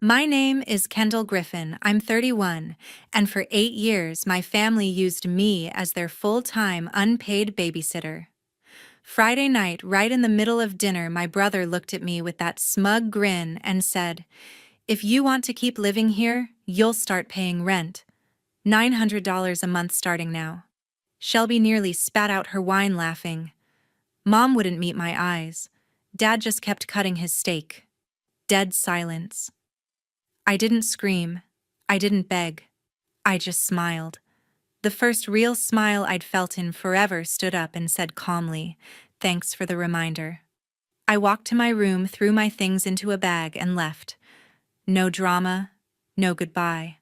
My name is Kendall Griffin. I'm 31, and for 8 years my family used me as their full-time unpaid babysitter. Friday night, right in the middle of dinner, my brother looked at me with that smug grin and said, "If you want to keep living here, you'll start paying rent. $900 a month starting now." Shelby nearly spat out her wine laughing. Mom wouldn't meet my eyes. Dad just kept cutting his steak. Dead silence. I didn't scream. I didn't beg. I just smiled. The first real smile I'd felt in forever stood up and said calmly, "Thanks for the reminder." I walked to my room, threw my things into a bag, and left. No drama, no goodbye.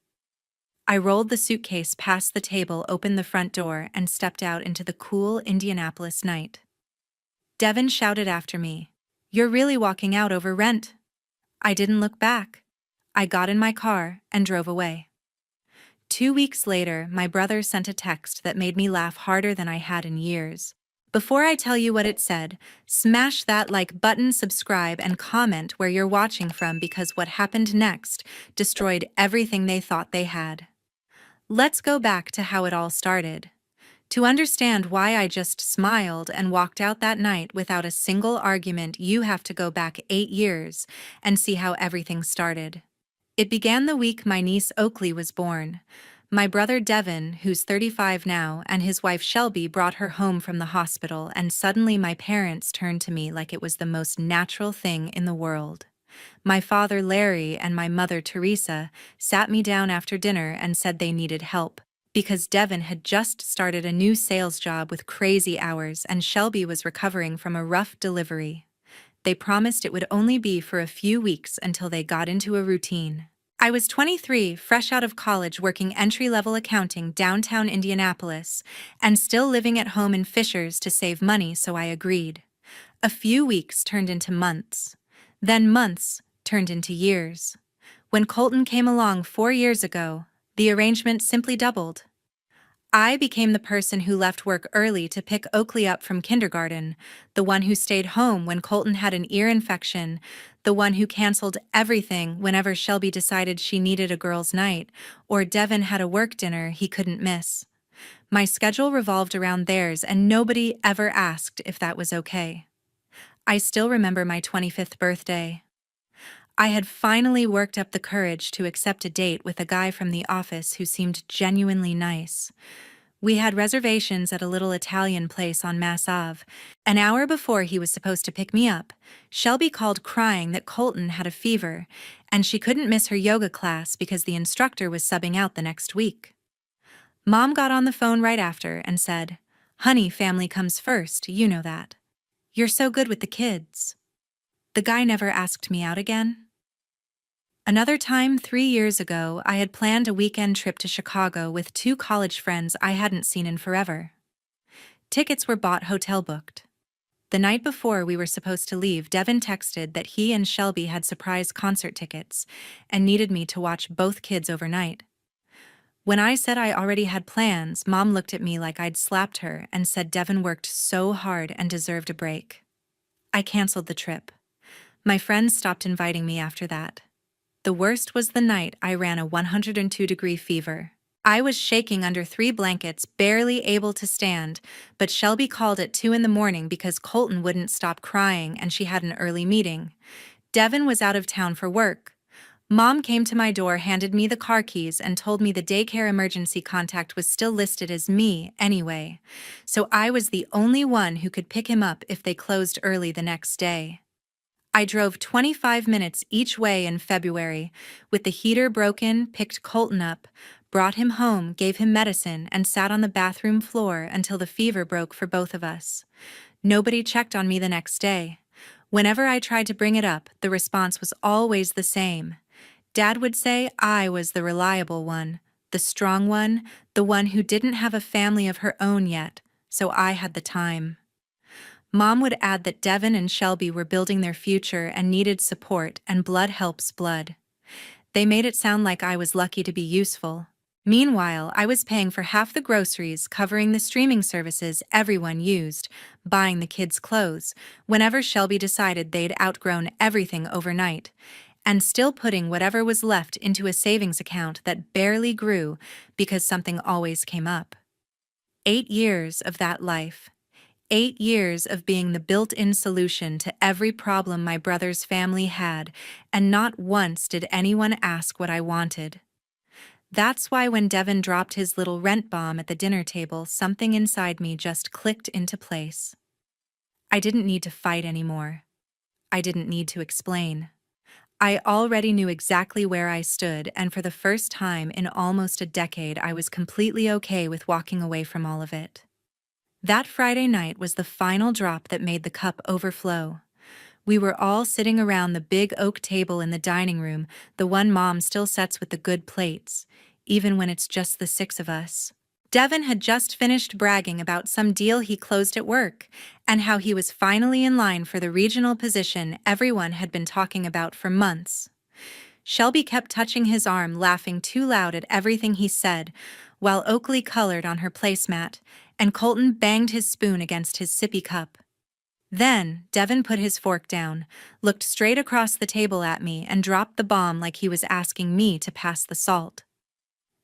I rolled the suitcase past the table, opened the front door, and stepped out into the cool Indianapolis night. Devin shouted after me, "You're really walking out over rent." I didn't look back. I got in my car and drove away. 2 weeks later, my brother sent a text that made me laugh harder than I had in years. Before I tell you what it said, smash that like button, subscribe, and comment where you're watching from, because what happened next destroyed everything they thought they had. Let's go back to how it all started. To understand why I just smiled and walked out that night without a single argument, you have to go back 8 years and see how everything started. It began the week my niece Oakley was born. My brother Devin, who's 35 now, and his wife Shelby brought her home from the hospital, and suddenly my parents turned to me like it was the most natural thing in the world. My father Larry and my mother Teresa sat me down after dinner and said they needed help, because Devin had just started a new sales job with crazy hours and Shelby was recovering from a rough delivery. They promised it would only be for a few weeks until they got into a routine. I was 23, fresh out of college, working entry-level accounting downtown Indianapolis, and still living at home in Fishers to save money, so I agreed. A few weeks turned into months. Then months turned into years. When Colton came along 4 years ago, the arrangement simply doubled. I became the person who left work early to pick Oakley up from kindergarten, the one who stayed home when Colton had an ear infection, the one who canceled everything whenever Shelby decided she needed a girls' night, or Devin had a work dinner he couldn't miss. My schedule revolved around theirs, and nobody ever asked if that was okay. I still remember my 25th birthday. I had finally worked up the courage to accept a date with a guy from the office who seemed genuinely nice. We had reservations at a little Italian place on Mass Ave. An hour before he was supposed to pick me up, Shelby called crying that Colton had a fever, and she couldn't miss her yoga class because the instructor was subbing out the next week. Mom got on the phone right after and said, "Honey, family comes first, you know that. You're so good with the kids." The guy never asked me out again. Another time, 3 years ago, I had planned a weekend trip to Chicago with 2 college friends I hadn't seen in forever. Tickets were bought, hotel booked. The night before we were supposed to leave, Devin texted that he and Shelby had surprise concert tickets and needed me to watch both kids overnight. When I said I already had plans, Mom looked at me like I'd slapped her and said Devin worked so hard and deserved a break. I canceled the trip. My friends stopped inviting me after that. The worst was the night I ran a 102-degree fever. I was shaking under 3 blankets, barely able to stand, but Shelby called at 2 in the morning because Colton wouldn't stop crying and she had an early meeting. Devin was out of town for work. Mom came to my door, handed me the car keys, and told me the daycare emergency contact was still listed as me anyway, so I was the only one who could pick him up if they closed early the next day. I drove 25 minutes each way in February. With the heater broken, picked Colton up, brought him home, gave him medicine, and sat on the bathroom floor until the fever broke for both of us. Nobody checked on me the next day. Whenever I tried to bring it up, the response was always the same. Dad would say I was the reliable one, the strong one, the one who didn't have a family of her own yet, so I had the time. Mom would add that Devin and Shelby were building their future and needed support, and blood helps blood. They made it sound like I was lucky to be useful. Meanwhile, I was paying for half the groceries, covering the streaming services everyone used, buying the kids' clothes, whenever Shelby decided they'd outgrown everything overnight, and still putting whatever was left into a savings account that barely grew because something always came up. 8 years of that life. 8 years of being the built-in solution to every problem my brother's family had, and not once did anyone ask what I wanted. That's why when Devin dropped his little rent bomb at the dinner table, something inside me just clicked into place. I didn't need to fight anymore. I didn't need to explain. I already knew exactly where I stood, and for the first time in almost a decade, I was completely okay with walking away from all of it. That Friday night was the final drop that made the cup overflow. We were all sitting around the big oak table in the dining room, the one Mom still sets with the good plates, even when it's just the 6 of us. Devin had just finished bragging about some deal he closed at work, and how he was finally in line for the regional position everyone had been talking about for months. Shelby kept touching his arm, laughing too loud at everything he said, while Oakley colored on her placemat, and Colton banged his spoon against his sippy cup. Then, Devin put his fork down, looked straight across the table at me, and dropped the bomb like he was asking me to pass the salt.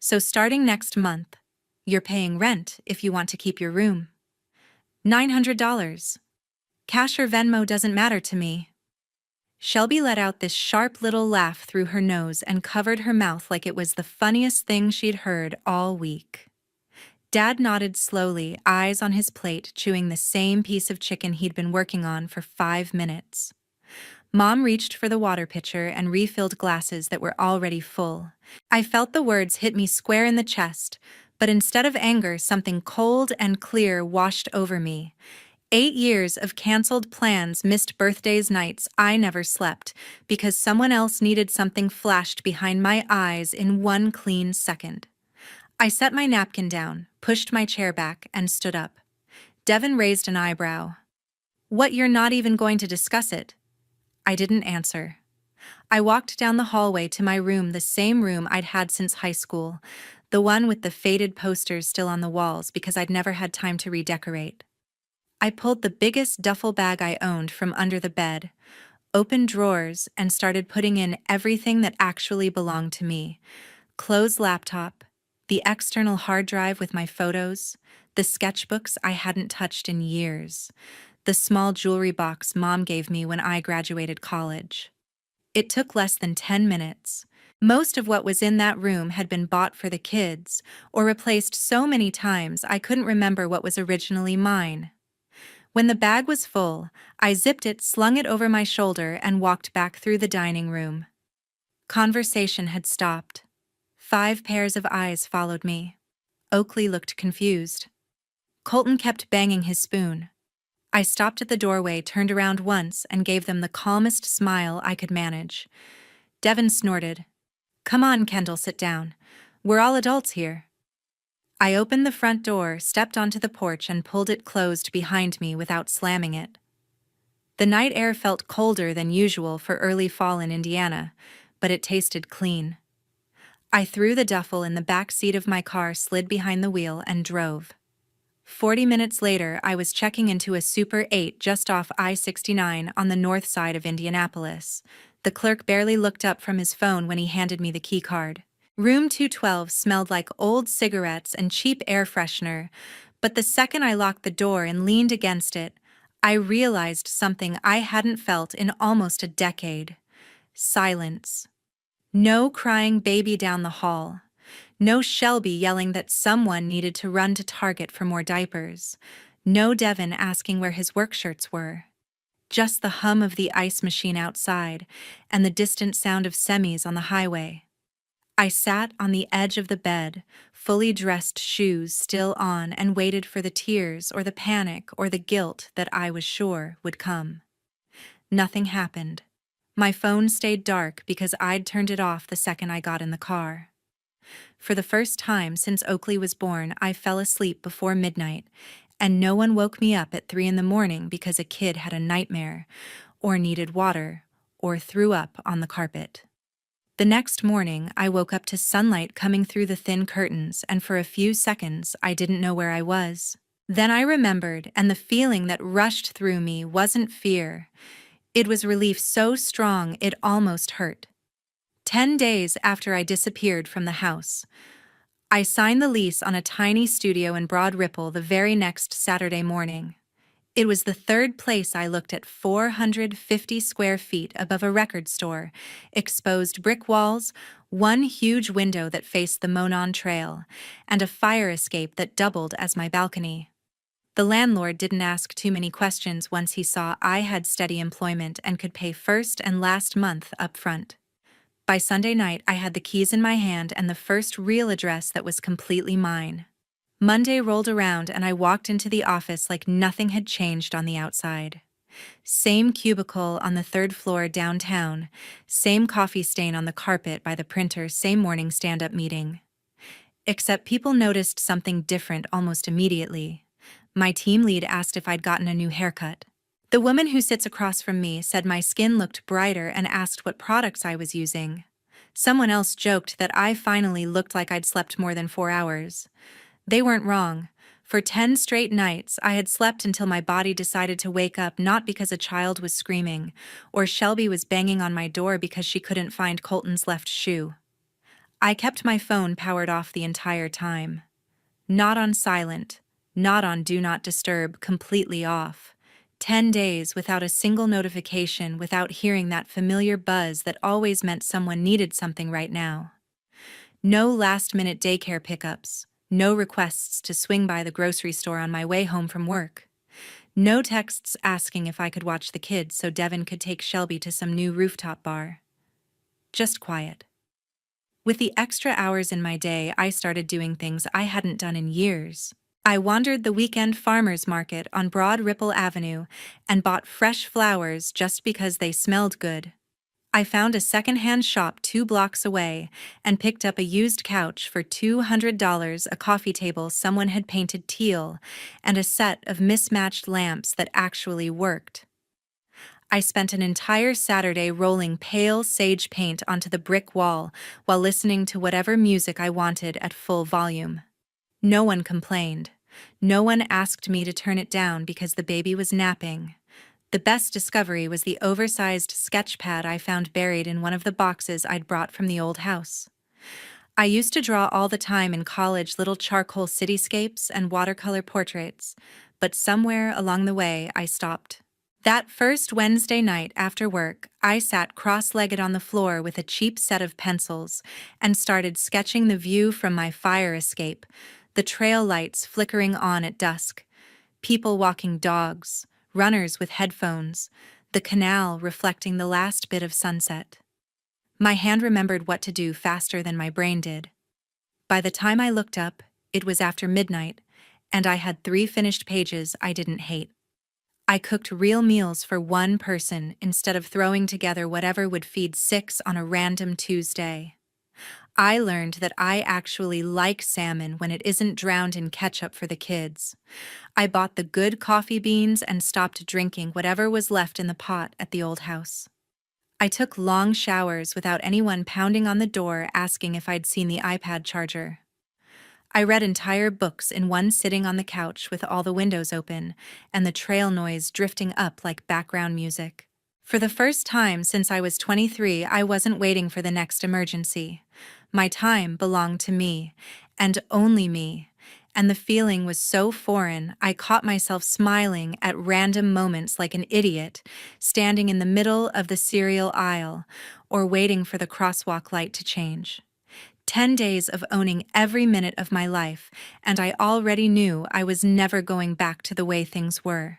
So starting next month, you're paying rent if you want to keep your room. $900. Cash or Venmo doesn't matter to me. Shelby let out this sharp little laugh through her nose and covered her mouth like it was the funniest thing she'd heard all week. Dad nodded slowly, eyes on his plate, chewing the same piece of chicken he'd been working on for 5 minutes. Mom reached for the water pitcher and refilled glasses that were already full. I felt the words hit me square in the chest, but instead of anger, something cold and clear washed over me. 8 years of canceled plans, missed birthdays, nights I never slept, because someone else needed something flashed behind my eyes in one clean second. I set my napkin down, pushed my chair back, and stood up. Devin raised an eyebrow. "What, you're not even going to discuss it?" I didn't answer. I walked down the hallway to my room, the same room I'd had since high school, the one with the faded posters still on the walls because I'd never had time to redecorate. I pulled the biggest duffel bag I owned from under the bed, opened drawers, and started putting in everything that actually belonged to me. Closed laptop, the external hard drive with my photos, the sketchbooks I hadn't touched in years, the small jewelry box Mom gave me when I graduated college. It took less than 10 minutes. Most of what was in that room had been bought for the kids, or replaced so many times I couldn't remember what was originally mine. When the bag was full, I zipped it, slung it over my shoulder, and walked back through the dining room. Conversation had stopped. 5 pairs of eyes followed me. Oakley looked confused. Colton kept banging his spoon. I stopped at the doorway, turned around once, and gave them the calmest smile I could manage. Devin snorted. "Come on, Kendall, sit down. We're all adults here." I opened the front door, stepped onto the porch, and pulled it closed behind me without slamming it. The night air felt colder than usual for early fall in Indiana, but it tasted clean. I threw the duffel in the back seat of my car, slid behind the wheel, and drove. 40 minutes later, I was checking into a Super 8 just off I-69 on the north side of Indianapolis. The clerk barely looked up from his phone when he handed me the key card. Room 212 smelled like old cigarettes and cheap air freshener, but the second I locked the door and leaned against it, I realized something I hadn't felt in almost a decade. Silence. No crying baby down the hall. No Shelby yelling that someone needed to run to Target for more diapers. No Devin asking where his work shirts were. Just the hum of the ice machine outside and the distant sound of semis on the highway. I sat on the edge of the bed, fully dressed, shoes still on, and waited for the tears or the panic or the guilt that I was sure would come. Nothing happened. My phone stayed dark because I'd turned it off the second I got in the car. For the first time since Oakley was born, I fell asleep before midnight, and no one woke me up at 3 in the morning because a kid had a nightmare, or needed water, or threw up on the carpet. The next morning, I woke up to sunlight coming through the thin curtains, and for a few seconds, I didn't know where I was. Then I remembered, and the feeling that rushed through me wasn't fear. It was relief so strong it almost hurt. 10 days after I disappeared from the house, I signed the lease on a tiny studio in Broad Ripple the very next Saturday morning. It was the third place I looked at, 450 square feet above a record store, exposed brick walls, one huge window that faced the Monon Trail, and a fire escape that doubled as my balcony. The landlord didn't ask too many questions once he saw I had steady employment and could pay first and last month up front. By Sunday night, I had the keys in my hand and the first real address that was completely mine. Monday rolled around and I walked into the office like nothing had changed on the outside. Same cubicle on the third floor downtown, same coffee stain on the carpet by the printer, same morning stand-up meeting. Except people noticed something different almost immediately. My team lead asked if I'd gotten a new haircut. The woman who sits across from me said my skin looked brighter and asked what products I was using. Someone else joked that I finally looked like I'd slept more than 4 hours. They weren't wrong. For 10 straight nights, I had slept until my body decided to wake up, not because a child was screaming, or Shelby was banging on my door because she couldn't find Colton's left shoe. I kept my phone powered off the entire time. Not on silent, not on do not disturb, completely off. 10 days without a single notification, without hearing that familiar buzz that always meant someone needed something right now. No last-minute daycare pickups. No requests to swing by the grocery store on my way home from work. No texts asking if I could watch the kids so Devin could take Shelby to some new rooftop bar. Just quiet. With the extra hours in my day, I started doing things I hadn't done in years. I wandered the weekend farmers market on Broad Ripple Avenue and bought fresh flowers just because they smelled good. I found a secondhand shop 2 blocks away and picked up a used couch for $200, a coffee table someone had painted teal, and a set of mismatched lamps that actually worked. I spent an entire Saturday rolling pale sage paint onto the brick wall while listening to whatever music I wanted at full volume. No one complained. No one asked me to turn it down because the baby was napping. The best discovery was the oversized sketch pad I found buried in one of the boxes I'd brought from the old house. I used to draw all the time in college, little charcoal cityscapes and watercolor portraits, but somewhere along the way I stopped. That first Wednesday night after work, I sat cross-legged on the floor with a cheap set of pencils and started sketching the view from my fire escape, the trail lights flickering on at dusk, people walking dogs, runners with headphones, the canal reflecting the last bit of sunset. My hand remembered what to do faster than my brain did. By the time I looked up, it was after midnight, and I had 3 finished pages I didn't hate. I cooked real meals for one person instead of throwing together whatever would feed 6 on a random Tuesday. I learned that I actually like salmon when it isn't drowned in ketchup for the kids. I bought the good coffee beans and stopped drinking whatever was left in the pot at the old house. I took long showers without anyone pounding on the door asking if I'd seen the iPad charger. I read entire books in one sitting on the couch with all the windows open and the trail noise drifting up like background music. For the first time since I was 23, I wasn't waiting for the next emergency. My time belonged to me, and only me, and the feeling was so foreign I caught myself smiling at random moments like an idiot, standing in the middle of the cereal aisle or waiting for the crosswalk light to change. 10 days of owning every minute of my life, and I already knew I was never going back to the way things were.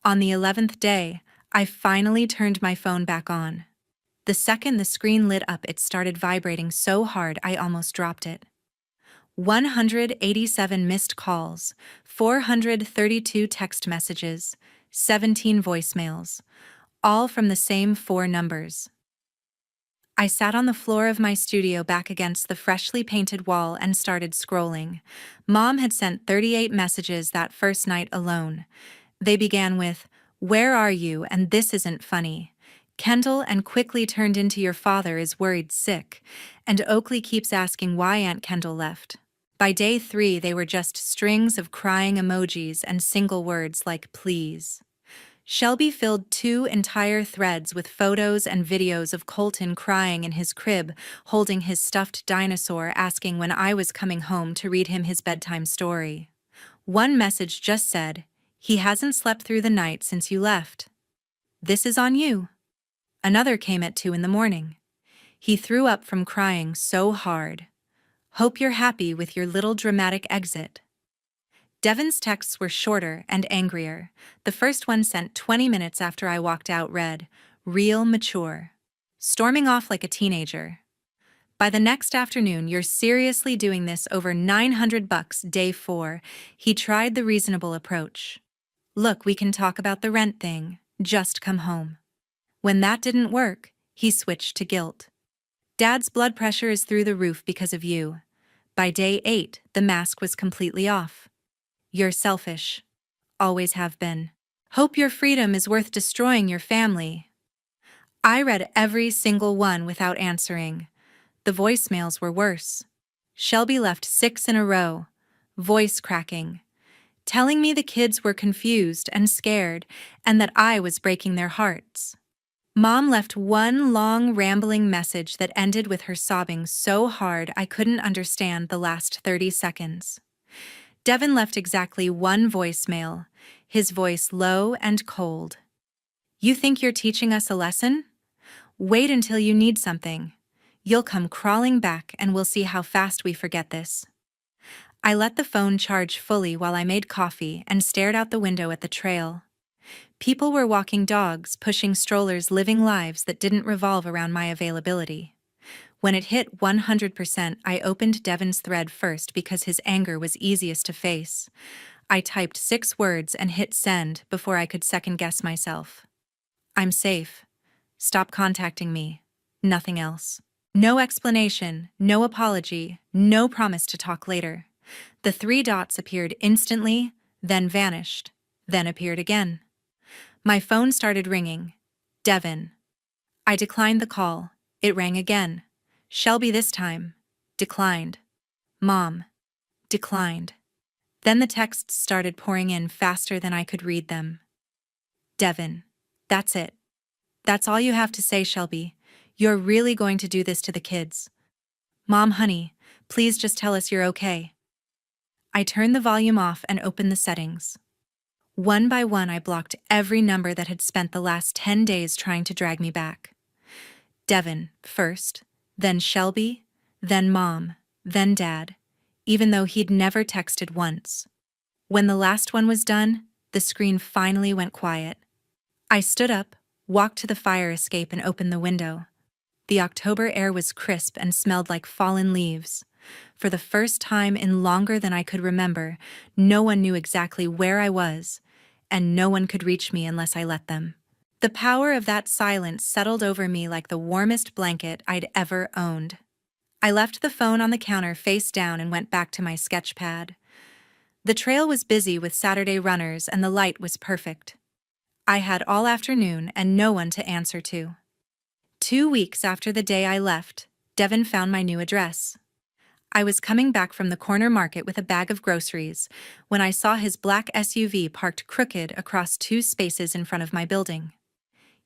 On the 11th day, I finally turned my phone back on. The second the screen lit up, it started vibrating so hard I almost dropped it. 187 missed calls, 432 text messages, 17 voicemails, all from the same 4 numbers. I sat on the floor of my studio back against the freshly painted wall and started scrolling. Mom had sent 38 messages that first night alone. They began with, "Where are you? And this isn't funny." Kendall and quickly turned into "Your father is worried sick," and Oakley keeps asking why Aunt Kendall left. By day 3, they were just strings of crying emojis and single words like please. Shelby filled 2 entire threads with photos and videos of Colton crying in his crib, holding his stuffed dinosaur, asking when I was coming home to read him his bedtime story. One message just said, "He hasn't slept through the night since you left. This is on you." Another came at 2 in the morning. "He threw up from crying so hard. Hope you're happy with your little dramatic exit." Devin's texts were shorter and angrier. The first one, sent 20 minutes after I walked out, read, "Real mature. Storming off like a teenager. By the next afternoon, you're seriously doing this over $900 day 4. He tried the reasonable approach. "Look, we can talk about the rent thing. Just come home." When that didn't work, he switched to guilt. "Dad's blood pressure is through the roof because of you." By day 8, the mask was completely off. "You're selfish. Always have been. Hope your freedom is worth destroying your family." I read every single one without answering. The voicemails were worse. Shelby left 6 in a row, voice cracking, telling me the kids were confused and scared and that I was breaking their hearts. Mom left one long, rambling message that ended with her sobbing so hard I couldn't understand the last 30 seconds. Devin left exactly one voicemail, his voice low and cold. "You think you're teaching us a lesson? Wait until you need something. You'll come crawling back and we'll see how fast we forget this." I let the phone charge fully while I made coffee and stared out the window at the trail. People were walking dogs, pushing strollers, living lives that didn't revolve around my availability. When it hit 100%, I opened Devin's thread first because his anger was easiest to face. I typed 6 words and hit send before I could second-guess myself. "I'm safe. Stop contacting me. Nothing else." No explanation, no apology, no promise to talk later. The 3 dots appeared instantly, then vanished, then appeared again. My phone started ringing. Devin. I declined the call. It rang again. Shelby this time. Declined. Mom. Declined. Then the texts started pouring in faster than I could read them. Devin. That's it. That's all you have to say, Shelby. You're really going to do this to the kids. Mom, honey, please just tell us you're okay. I turned the volume off and opened the settings. One by one, I blocked every number that had spent the last 10 days trying to drag me back. Devin first, then Shelby, then Mom, then Dad, even though he'd never texted once. When the last one was done, the screen finally went quiet. I stood up, walked to the fire escape and opened the window. The October air was crisp and smelled like fallen leaves. For the first time in longer than I could remember, no one knew exactly where I was, and no one could reach me unless I let them. The power of that silence settled over me like the warmest blanket I'd ever owned. I left the phone on the counter face down and went back to my sketch pad. The trail was busy with Saturday runners and the light was perfect. I had all afternoon and no one to answer to. 2 weeks after the day I left, Devin found my new address. I was coming back from the corner market with a bag of groceries when I saw his black SUV parked crooked across 2 spaces in front of my building.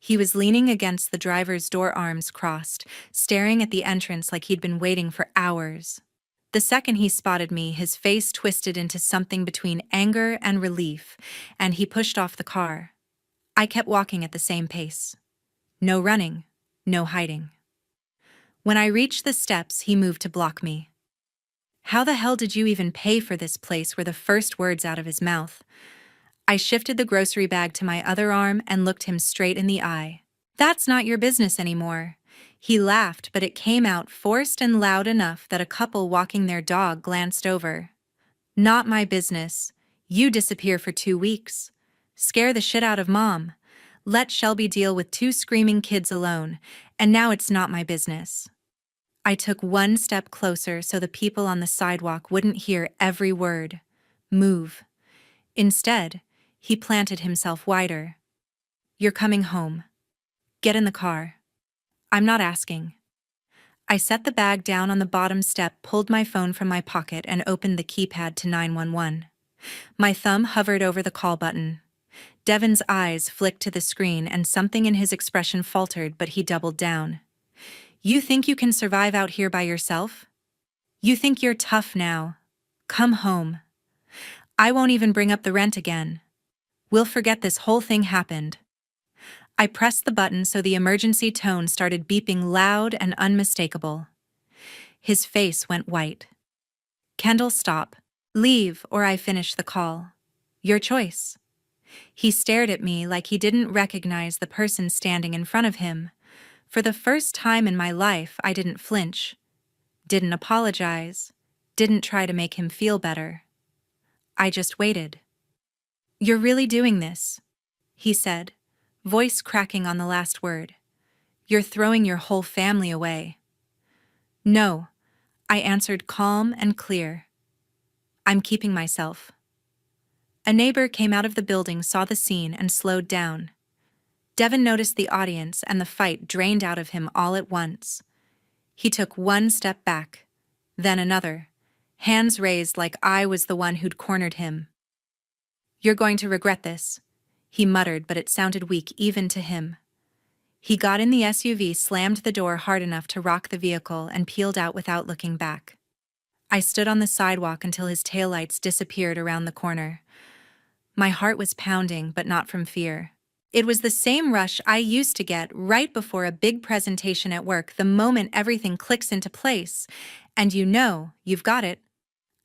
He was leaning against the driver's door, arms crossed, staring at the entrance like he'd been waiting for hours. The second he spotted me, his face twisted into something between anger and relief, and he pushed off the car. I kept walking at the same pace. No running, no hiding. When I reached the steps, he moved to block me. "How the hell did you even pay for this place?" were the first words out of his mouth. I shifted the grocery bag to my other arm and looked him straight in the eye. "That's not your business anymore." He laughed, but it came out forced and loud enough that a couple walking their dog glanced over. "Not my business. You disappear for 2 weeks. Scare the shit out of Mom. Let Shelby deal with 2 screaming kids alone, and now it's not my business." I took 1 step closer so the people on the sidewalk wouldn't hear every word. "Move." Instead, he planted himself wider. "You're coming home. Get in the car." "I'm not asking." I set the bag down on the bottom step, pulled my phone from my pocket, and opened the keypad to 911. My thumb hovered over the call button. Devin's eyes flicked to the screen and something in his expression faltered, but he doubled down. You think you can survive out here by yourself? You think you're tough now? Come home. I won't even bring up the rent again. We'll forget this whole thing happened. I pressed the button so the emergency tone started beeping loud and unmistakable. His face went white. Kendall, stop. Leave or I finish the call. Your choice. He stared at me like he didn't recognize the person standing in front of him. For the first time in my life, I didn't flinch, didn't apologize, didn't try to make him feel better. I just waited. You're really doing this, he said, voice cracking on the last word. You're throwing your whole family away. No, I answered calm and clear. I'm keeping myself. A neighbor came out of the building, saw the scene, and slowed down. Devin noticed the audience and the fight drained out of him all at once. He took one step back, then another, hands raised like I was the one who'd cornered him. You're going to regret this, he muttered, but it sounded weak even to him. He got in the SUV, slammed the door hard enough to rock the vehicle, and peeled out without looking back. I stood on the sidewalk until his taillights disappeared around the corner. My heart was pounding, but not from fear. It was the same rush I used to get right before a big presentation at work, the moment everything clicks into place, and you know you've got it.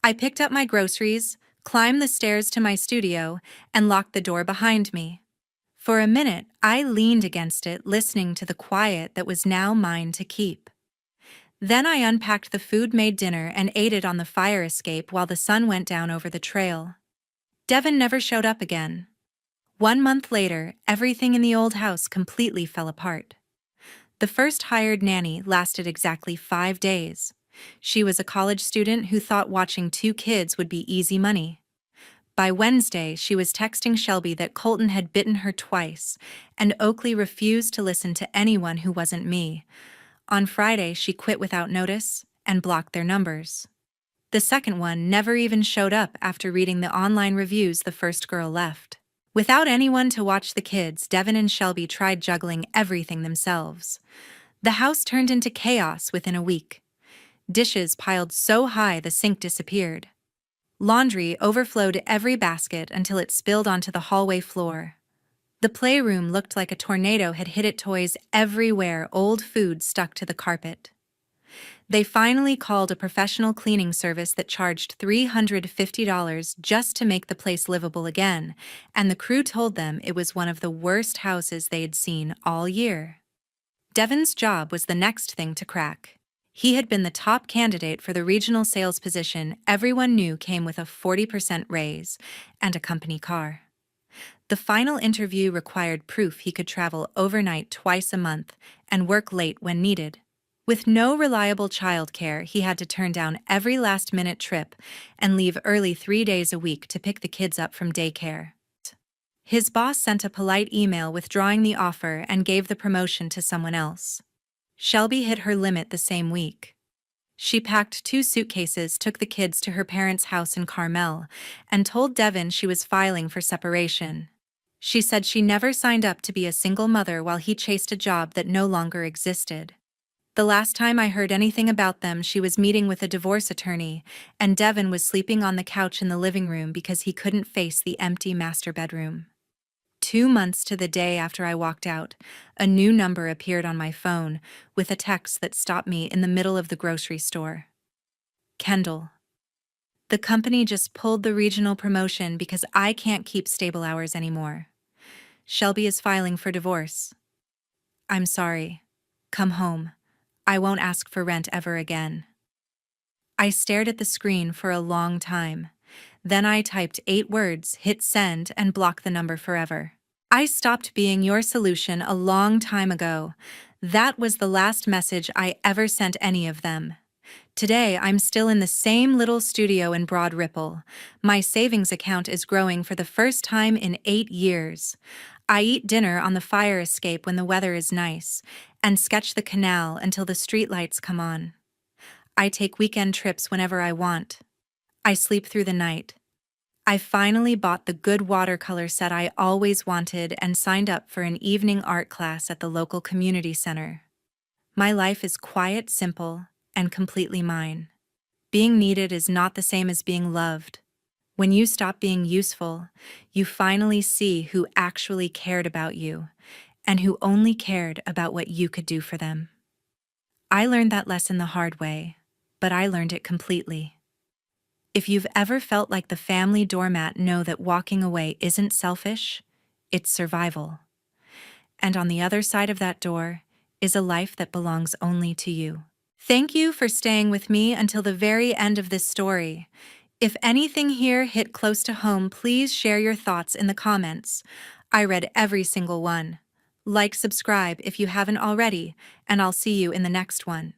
I picked up my groceries, climbed the stairs to my studio, and locked the door behind me. For a minute, I leaned against it, listening to the quiet that was now mine to keep. Then I unpacked the food-made dinner and ate it on the fire escape while the sun went down over the trail. Devin never showed up again. 1 month later, everything in the old house completely fell apart. The first hired nanny lasted exactly 5 days. She was a college student who thought watching 2 kids would be easy money. By Wednesday, she was texting Shelby that Colton had bitten her twice, and Oakley refused to listen to anyone who wasn't me. On Friday, she quit without notice and blocked their numbers. The second one never even showed up after reading the online reviews the first girl left. Without anyone to watch the kids, Devin and Shelby tried juggling everything themselves. The house turned into chaos within a week. Dishes piled so high the sink disappeared. Laundry overflowed every basket until it spilled onto the hallway floor. The playroom looked like a tornado had hit it, toys everywhere, old food stuck to the carpet. They finally called a professional cleaning service that charged $350 just to make the place livable again, and the crew told them it was one of the worst houses they had seen all year. Devin's job was the next thing to crack. He had been the top candidate for the regional sales position everyone knew came with a 40% raise and a company car. The final interview required proof he could travel overnight twice a month and work late when needed. With no reliable childcare, he had to turn down every last-minute trip and leave early 3 days a week to pick the kids up from daycare. His boss sent a polite email withdrawing the offer and gave the promotion to someone else. Shelby hit her limit the same week. She packed 2 suitcases, took the kids to her parents' house in Carmel, and told Devin she was filing for separation. She said she never signed up to be a single mother while he chased a job that no longer existed. The last time I heard anything about them, she was meeting with a divorce attorney, and Devin was sleeping on the couch in the living room because he couldn't face the empty master bedroom. 2 months to the day after I walked out, a new number appeared on my phone with a text that stopped me in the middle of the grocery store. Kendall. The company just pulled the regional promotion because I can't keep stable hours anymore. Shelby is filing for divorce. I'm sorry. Come home. I won't ask for rent ever again. I stared at the screen for a long time. Then I typed 8 words, hit send, and blocked the number forever. I stopped being your solution a long time ago. That was the last message I ever sent any of them. Today, I'm still in the same little studio in Broad Ripple. My savings account is growing for the first time in 8 years. I eat dinner on the fire escape when the weather is nice, and sketch the canal until the streetlights come on. I take weekend trips whenever I want. I sleep through the night. I finally bought the good watercolor set I always wanted and signed up for an evening art class at the local community center. My life is quiet, simple, and completely mine. Being needed is not the same as being loved. When you stop being useful, you finally see who actually cared about you and who only cared about what you could do for them. I learned that lesson the hard way, but I learned it completely. If you've ever felt like the family doormat, know that walking away isn't selfish, it's survival. And on the other side of that door is a life that belongs only to you. Thank you for staying with me until the very end of this story. If anything here hit close to home, please share your thoughts in the comments. I read every single one. Like, subscribe if you haven't already, and I'll see you in the next one.